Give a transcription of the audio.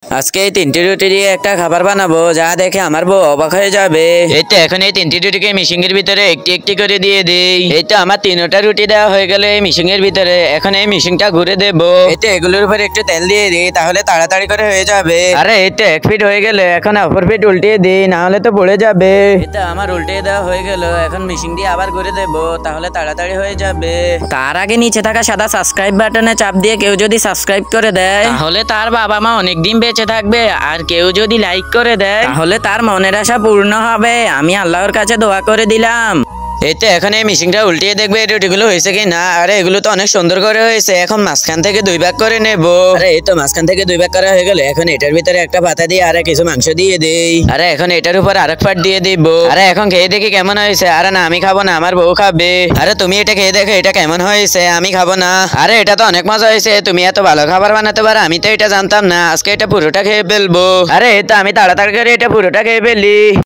আজকে এই তিনটি রুটি দিয়ে একটা খাবার বানাবো যা দেখে আমার বউ অবাক হয়ে যাবে। এই তো এখন এই তিনটি রুটিকে মিশিংয়ের ভিতরে একটি একটি করে দিয়ে দেই। এই তো আমার তিনটা রুটি দেওয়া হয়ে গেলে এই মিশিংয়ের ভিতরে এখন এই মিশিংটা ঘুরে দেবো। এই তো এগুলোর উপর একটু তেল দিয়ে দিই তাহলে তাড়াতাড়ি করে হয়ে যাবে। আরে এই তো এক ফিট হয়ে গেলে এখন অপর ফিট উল্টিয়ে দিই না হলে তো পড়ে যাবে। এই তো আমার উল্টিয়ে দেওয়া হয়ে গেল এখন মিশিং দিয়ে আবার ঘুরে দেবো তাহলে তাড়াতাড়ি হয়ে যাবে। তার আগে নিচে থাকা সাদা সাবস্ক্রাইব বাটনে চাপ দিয়ে কেউ যদি সাবস্ক্রাইব করে দেয় তাহলে তার বাবা মা অনেকদিন বেঁচে থাকবে, আর কেউ যদি লাইক করে দেয় তাহলে তার মনের আশা পূর্ণ হবে। আমি আল্লাহর কাছে দোয়া করে দিলাম। এই তো এখন এই মিশিংটা উল্টিয়ে দেখবে এই রুটিগুলো হয়েছে কি না। আরে এগুলো তো অনেক সুন্দর করে হয়েছে। এখন মাঝখান থেকে দুই ভাগ করে নেবো। আরে এই তো মাঝখান থেকে দুই ভাগ করা হয়ে গেল এখন এটার ভিতরে একটা পাতা দিয়ে আরে কিছু মাংস দিয়ে দেই। আরে এখন এটার উপর আরেক পাট দিয়ে দিব। আরে এখন খেয়ে দেখি কেমন হয়েছে। আরে না আমি খাবো না, আমার বউ খাবে। আরে তুমি এটা খেয়ে দেখো এটা কেমন হয়েছে, আমি খাবো না। আরে এটা তো অনেক মজা হয়েছে, তুমি এত ভালো খাবার বানাতে পারো, আমি তো এটা জানতাম না। আজকে এটা পুরোটা খেয়ে ফেলবো। আরে এই তো আমি তাড়াতাড়ি করে এটা পুরোটা খেয়ে ফেলি।